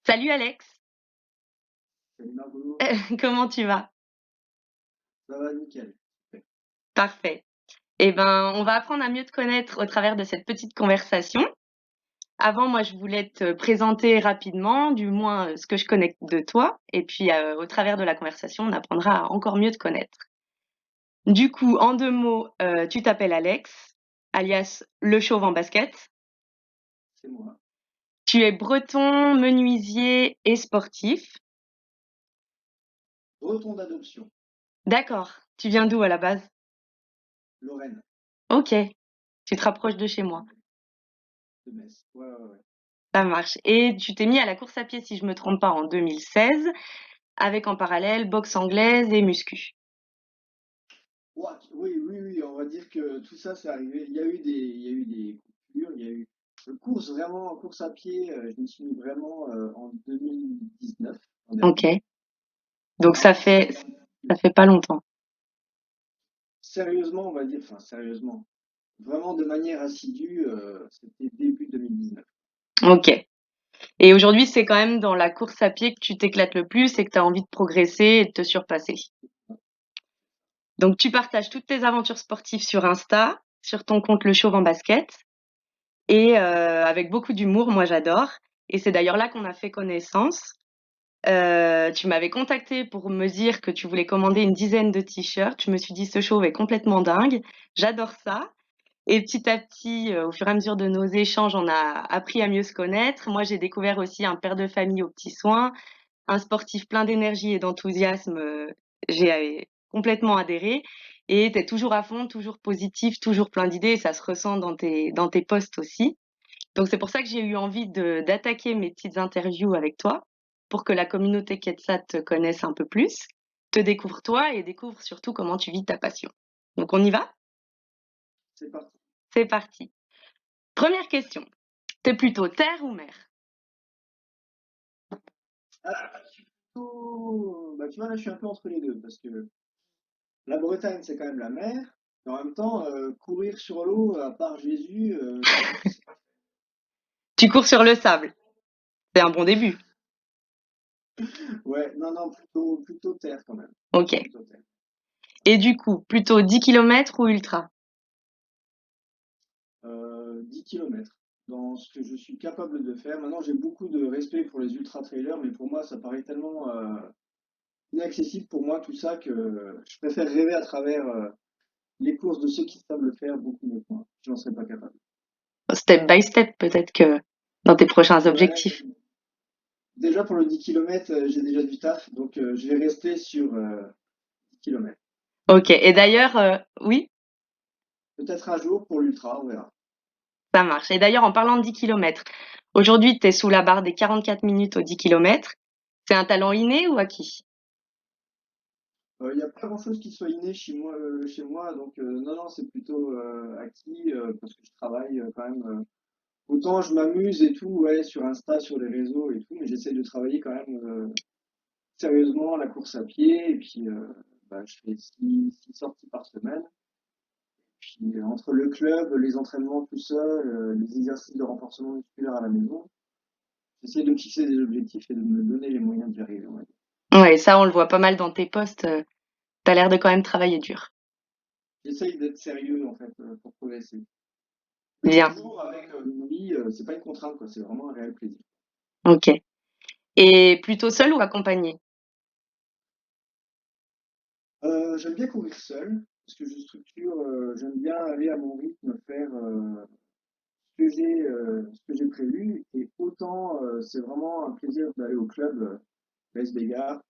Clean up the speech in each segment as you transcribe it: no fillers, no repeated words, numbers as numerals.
Salut Alex, Salut Margot, comment tu vas? ça va nickel. Parfait. Eh ben, on va apprendre à mieux te connaître au travers de cette petite conversation. Avant, moi, je voulais te présenter rapidement, du moins ce que je connais de toi, et puis au travers de la conversation, on apprendra à encore mieux te connaître. Du coup, en 2 mots, tu t'appelles Alex, alias le chauve en basket. C'est moi. Tu es breton, menuisier et sportif. Breton d'adoption, D'accord. Tu viens d'où à la base? Lorraine, Ok, tu te rapproches de chez moi. de Metz. Ouais, ouais, ouais. Ça marche. Et tu t'es mis à la course à pied, si je me trompe pas, en 2016, avec en parallèle boxe anglaise et muscu. Oui, oui, oui, on va dire que tout ça, c'est arrivé. Il y a eu des coupures, il y a eu course, vraiment, course à pied, je me suis mis vraiment en 2019, l'an Ok. dernier. Donc Vraiment ça fait pas longtemps. sérieusement, on va dire, enfin, sérieusement, vraiment de manière assidue, c'était début 2019. Ok. Et aujourd'hui, c'est quand même dans la course à pied que tu t'éclates le plus et que tu as envie de progresser et de te surpasser. Donc tu partages toutes tes aventures sportives sur Insta, sur ton compte Le Chauve en basket, et avec beaucoup d'humour, moi j'adore. Et c'est d'ailleurs là qu'on a fait connaissance. Tu m'avais contacté pour me dire que tu voulais commander une dizaine de t-shirts. Je me suis dit, ce chauve est complètement dingue. J'adore ça. Et petit à petit, au fur et à mesure de nos échanges, on a appris à mieux se connaître. Moi, j'ai découvert aussi un père de famille aux petits soins, un sportif plein d'énergie et d'enthousiasme. J'ai complètement adhéré. Et tu es toujours à fond, toujours positif, toujours plein d'idées. Et ça se ressent dans tes posts aussi. Donc c'est pour ça que j'ai eu envie d'attaquer mes petites interviews avec toi, pour que la communauté Ketsat te connaisse un peu plus, te découvre toi et découvre surtout comment tu vis ta passion. Donc on y va? C'est parti. C'est parti. Première question. T'es plutôt terre ou mer? Ah, je suis plutôt... Bah, tu vois, là, je suis un peu entre les deux, parce que la Bretagne, c'est quand même la mer. Mais en même temps, courir sur l'eau, à part Jésus, c'est pas... Tu cours sur le sable. C'est un bon début. Ouais, non, non, plutôt terre quand même. Ok. Plutôt terre. Et du coup, plutôt 10 kilomètres ou ultra? 10 km dans ce que je suis capable de faire. Maintenant, j'ai beaucoup de respect pour les ultra-trailers, mais pour moi, ça paraît tellement inaccessible pour moi tout ça que je préfère rêver à travers les courses de ceux qui savent le faire beaucoup mieux que moi. Je n'en serais pas capable. Step by step, peut-être que dans tes prochains Ouais, objectifs. déjà pour le 10 km, j'ai déjà du taf, donc je vais rester sur 10 km. Ok. Et d'ailleurs, oui, Peut-être un jour pour l'ultra, on verra. ça marche. Et d'ailleurs, en parlant de 10 kilomètres, aujourd'hui, tu es sous la barre des 44 minutes aux 10 kilomètres. C'est un talent inné ou acquis? Il n'y a pas grand-chose qui soit inné chez moi donc non, non, c'est plutôt acquis parce que je travaille quand même. Autant je m'amuse et tout, ouais, sur Insta, sur les réseaux et tout, mais j'essaie de travailler quand même sérieusement la course à pied et puis bah, je fais six sorties par semaine. Puis entre le club, les entraînements tout seul, les exercices de renforcement musculaire à la maison, j'essaie de me fixer des objectifs et de me donner les moyens d'y arriver, on va dire. Ouais, ça, on le voit pas mal dans tes posts. T'as l'air de quand même travailler dur. J'essaye d'être sérieux en fait pour progresser. Mais Bien. toujours avec oui, c'est pas une contrainte quoi, c'est vraiment un réel plaisir. Ok. Et plutôt seul ou accompagné? J'aime bien courir seul parce que je structure, j'aime bien aller à mon rythme, faire ce que j'ai prévu et autant c'est vraiment un plaisir d'aller au club l'AS Béguard.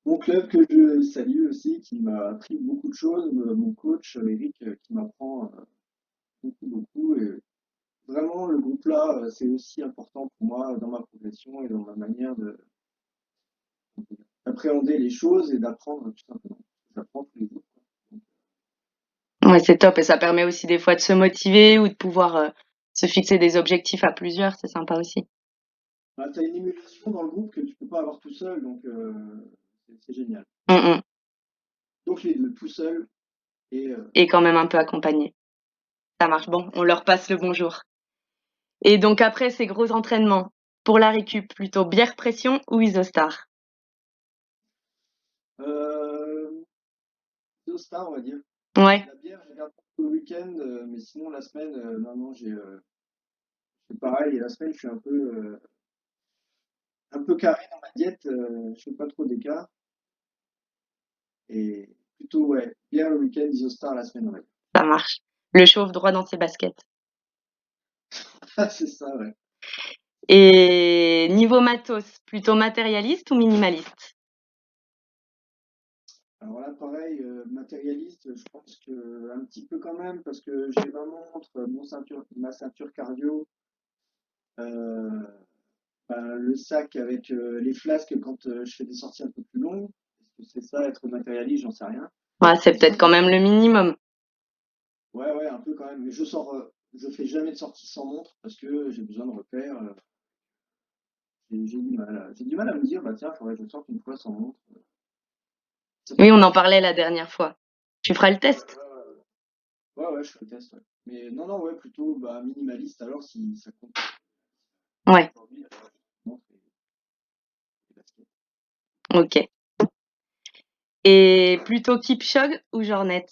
Mon club que je salue aussi, qui m'a appris beaucoup de choses, mon coach Eric qui m'apprend beaucoup, beaucoup. Et vraiment, le groupe-là, c'est aussi important pour moi dans ma progression et dans ma manière d'appréhender les choses et d'apprendre tout simplement. J'apprends tous les jours. Ouais, c'est top. Et ça permet aussi des fois de se motiver ou de pouvoir se fixer des objectifs à plusieurs. C'est sympa aussi. Bah, tu as une émulation dans le groupe que tu peux pas avoir tout seul, donc c'est génial. Mm, mm. Donc les deux, tout seul et Et quand même un peu accompagné. Ça marche. Bon, on leur passe le bonjour. Et donc après ces gros entraînements, pour la récup, plutôt bière pression ou Isostar? Euh, Deux stars, on va dire. Ouais, La bière, je garde pour le week-end, mais sinon la semaine, non, non, c'est pareil. Et la semaine, je suis un peu carré dans ma diète. Je fais pas trop d'écart. Et plutôt, ouais, bière le week-end, Isostar la semaine, ouais. ça marche. Le chauffe droit dans ses baskets. Ah, c'est ça, ouais. Et niveau matos, plutôt matérialiste ou minimaliste? Alors là, pareil, matérialiste, je pense que un petit peu quand même, parce que j'ai ma montre, ma ceinture cardio, euh, ben, le sac avec les flasques quand je fais des sorties un peu plus longues. Est-ce que c'est ça, être matérialiste? J'en sais rien. Ouais, c'est peut-être quand même le minimum. Ouais, ouais, un peu quand même. Mais je fais jamais de sortie sans montre parce que j'ai besoin de repères. J'ai du mal. J'ai du mal à me dire, bah tiens, faudrait que je sorte une fois sans montre. Ça fait Oui, on pas. en parlait la dernière fois. Tu feras le Ouais, test? ouais, ouais, ouais, je fais le test, ouais. Mais non, non, ouais, plutôt bah, minimaliste alors si ça compte. Ouais, Aujourd'hui, la montre et basket. ok. Et plutôt Kipchoge ou Jornet?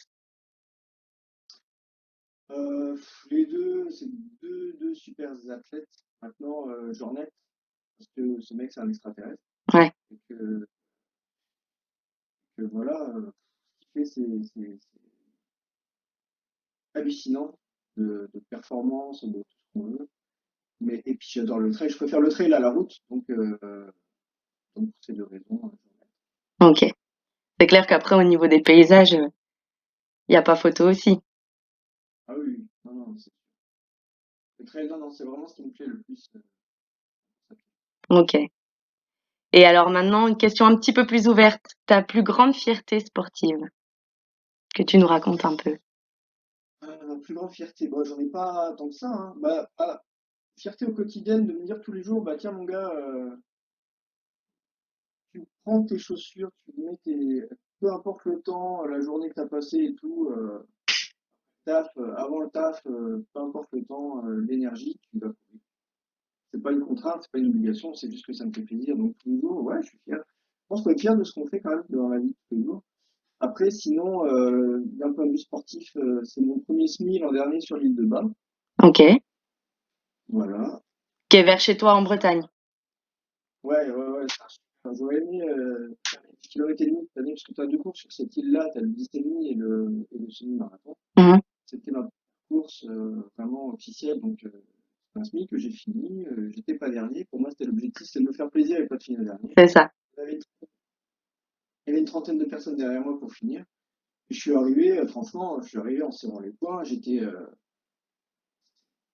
Les deux, c'est deux super athlètes. Maintenant, Jornet, parce que ce mec, c'est un extraterrestre. Ouais. Et que voilà, ce qu'il fait, c'est hallucinant de performance, de tout ce qu'on veut. Mais, et puis j'adore le trail. Je préfère le trail à la route. Donc pour ces deux raisons. Ok. C'est clair qu'après, au niveau des paysages, il n'y a pas photo aussi. Ah oui, oui. Non, non, le trail, non, non, c'est vraiment ce qui me plaît le plus. Ok. Et alors maintenant, une question un petit peu plus ouverte. Ta plus grande fierté sportive, que tu nous racontes un peu. Ma plus grande fierté, bon, j'en ai pas tant que ça, hein. Bah, fierté au quotidien de me dire tous les jours, bah tiens mon gars, tu prends tes chaussures, tu mets peu importe le temps, la journée que tu as passée et tout, taf, avant le taf, peu importe le temps, l'énergie, c'est pas une contrainte, c'est pas une obligation, c'est juste que ça me fait plaisir. Donc tous les jours, ouais, je suis fier. Je pense qu'on est fier de ce qu'on fait quand même dans la vie tous les jours. Après, sinon, d'un point de vue sportif, c'est mon premier SMI l'an dernier sur l'île de Bas. Ok. Voilà. Qui est vers chez toi en Bretagne. Ouais, ouais, ouais, ça, j'aurais aimé faire les 10 km et demi cette année, parce que tu as deux courses sur cette île-là, tu as le 10 et demi et le semi-marathon. Mhm. C'était ma course vraiment officielle, donc c'est un SMI que j'ai fini. J'étais pas dernier. Pour moi, c'était l'objectif, c'était de me faire plaisir et pas de finir dernier. C'est ça. Il y avait une trentaine de personnes derrière moi pour finir. Et je suis arrivé, franchement, je suis arrivé en serrant les poings.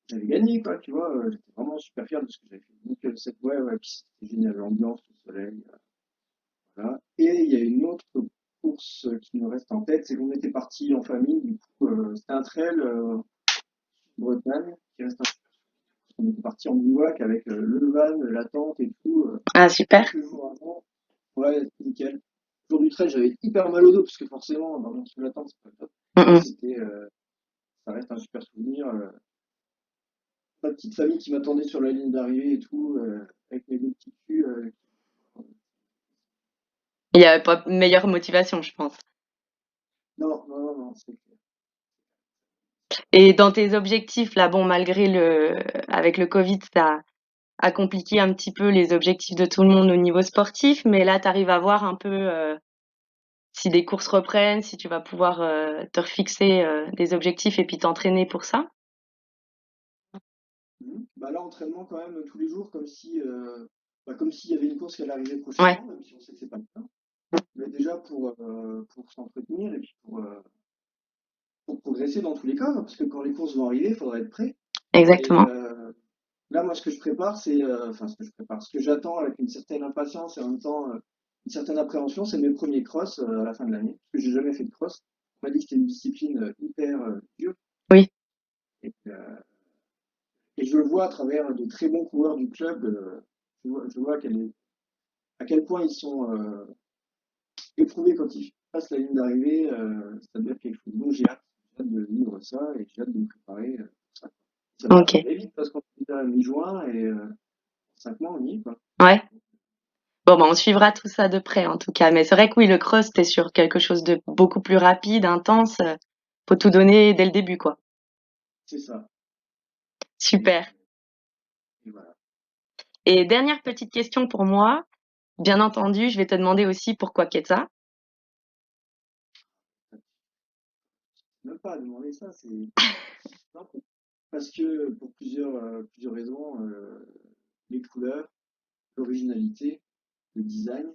J'avais gagné, quoi, tu vois. J'étais vraiment super fier de ce que j'avais fait. Donc, ouais, ouais, puis c'était génial, l'ambiance, le soleil. Voilà. Et il y a une autre course qui me reste en tête, c'est qu'on était parti en famille, du coup, c'était un trail en Bretagne qui reste un on était parti en bivouac avec le van, la tente et tout, Ah, super. quelques jours avant. Ouais, c'était nickel. Le jour du trail, j'avais hyper mal au dos, parce que forcément, dans sous la tente, c'est pas le top. Mais Mhm. ça reste un super souvenir. Ma petite famille qui m'attendait sur la ligne d'arrivée et tout, avec mes deux petits culs. Il n'y avait pas meilleure motivation, je pense. Non, non, non, non, c'est clair. Et dans tes objectifs, là, bon, malgré avec le Covid, ça a compliqué un petit peu les objectifs de tout le monde au niveau sportif, mais là, tu arrives à voir un peu si des courses reprennent, si tu vas pouvoir te refixer des objectifs et puis t'entraîner pour ça. Mhm. Bah là, entraînement quand même tous les jours, comme s'il y avait une course qui allait arriver Ouais, prochainement, même si on sait que c'est pas le cas. Mais déjà pour s'entretenir et puis pour progresser dans tous les cas, parce que quand les courses vont arriver, il faudra être prêt. Et exactement. là, moi, ce que je prépare, enfin, ce que je prépare, ce que j'attends avec une certaine impatience et en même temps une certaine appréhension, c'est mes premiers cross à la fin de l'année, parce que j'ai jamais fait de cross. On m'a dit que c'était une discipline hyper dure. Oui, Et, euh, et je le vois à travers de très bons coureurs du club. Je vois à quel point ils sont éprouvés quand ils passent la ligne d'arrivée. Ça doit être quelque chose. Donc j'ai hâte de vivre ça et j'ai hâte de me préparer pour ça. Ça va ok. arriver vite parce qu'on est à mi-juin et 5 mois, on y est, quoi. Ouais. Bon, bah, on suivra tout ça de près en tout cas. Mais c'est vrai que oui, le cross, t'es sur quelque chose de beaucoup plus rapide, intense. Faut tout donner dès le début, quoi. C'est ça. Et, Super. et voilà. Et dernière petite question pour moi. Bien entendu, je vais te demander aussi pourquoi Quetzal. Même pas à demander ça, c'est non, parce que pour plusieurs raisons, les couleurs, l'originalité, le design,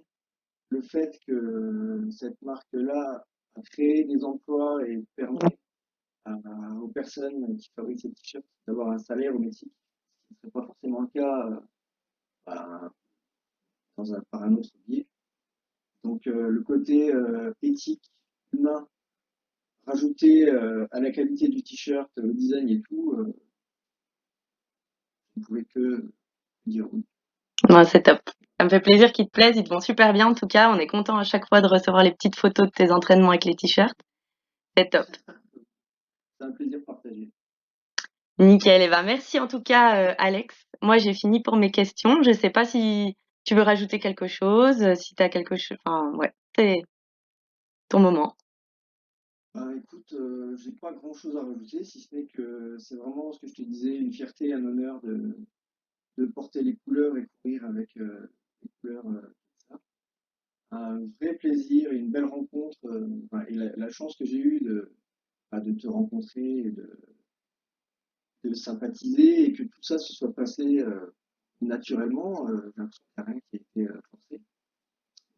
le fait que cette marque-là a créé des emplois et permet aux personnes qui fabriquent ces t-shirts d'avoir un salaire au Mexique, ce qui ne serait pas forcément le cas bah, par un autre biais. Donc le côté éthique, humain, rajouté à la qualité du t-shirt, le design et tout, on ne pouvait que dire oui. Ouais, c'est top. Ça me fait plaisir qu'ils te plaisent. Ils te vont super bien en tout cas. On est content à chaque fois de recevoir les petites photos de tes entraînements avec les t-shirts. C'est top. C'est un plaisir partagé. Nickel. Et ben, merci en tout cas, Alex. Moi, j'ai fini pour mes questions. Je sais pas si tu veux rajouter quelque chose, si tu as quelque chose. Enfin, ouais, c'est ton moment. Bah, écoute, j'ai pas grand chose à rajouter, si ce n'est que c'est vraiment ce que je te disais, une fierté, un honneur de porter les couleurs et courir avec les couleurs. Ça. Un vrai plaisir et une belle rencontre. Enfin, et la chance que j'ai eue de te rencontrer et de sympathiser et que tout ça se soit passé naturellement. J'ai l'impression qu'il n'y a rien qui a été forcé.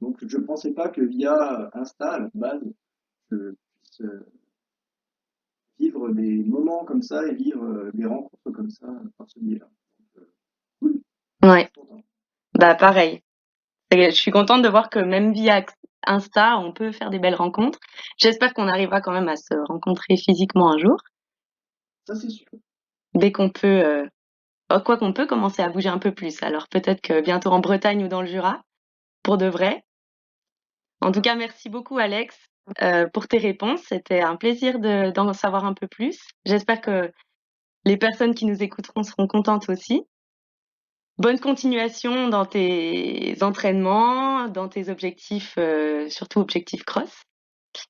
Donc je ne pensais pas que via Insta, à la base, je puisse vivre des moments comme ça et vivre des rencontres comme ça par ce biais-là. Donc, cool, je Ouais. suis content. Bah, pareil. Et je suis contente de voir que même via Insta, on peut faire des belles rencontres. J'espère qu'on arrivera quand même à se rencontrer physiquement un jour, Ça, c'est sûr. dès qu'on peut, quoi qu'on peut commencer à bouger un peu plus. Alors peut-être que bientôt en Bretagne ou dans le Jura, pour de vrai. En tout cas, merci beaucoup, Alex, pour tes réponses. C'était un plaisir d'en savoir un peu plus. J'espère que les personnes qui nous écouteront seront contentes aussi. Bonne continuation dans tes entraînements, dans tes objectifs, surtout objectifs cross.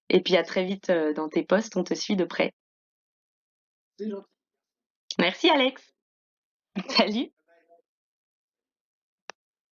Et puis à très vite dans tes posts, on te suit de près. C'est gentil. Merci Alex. Salut.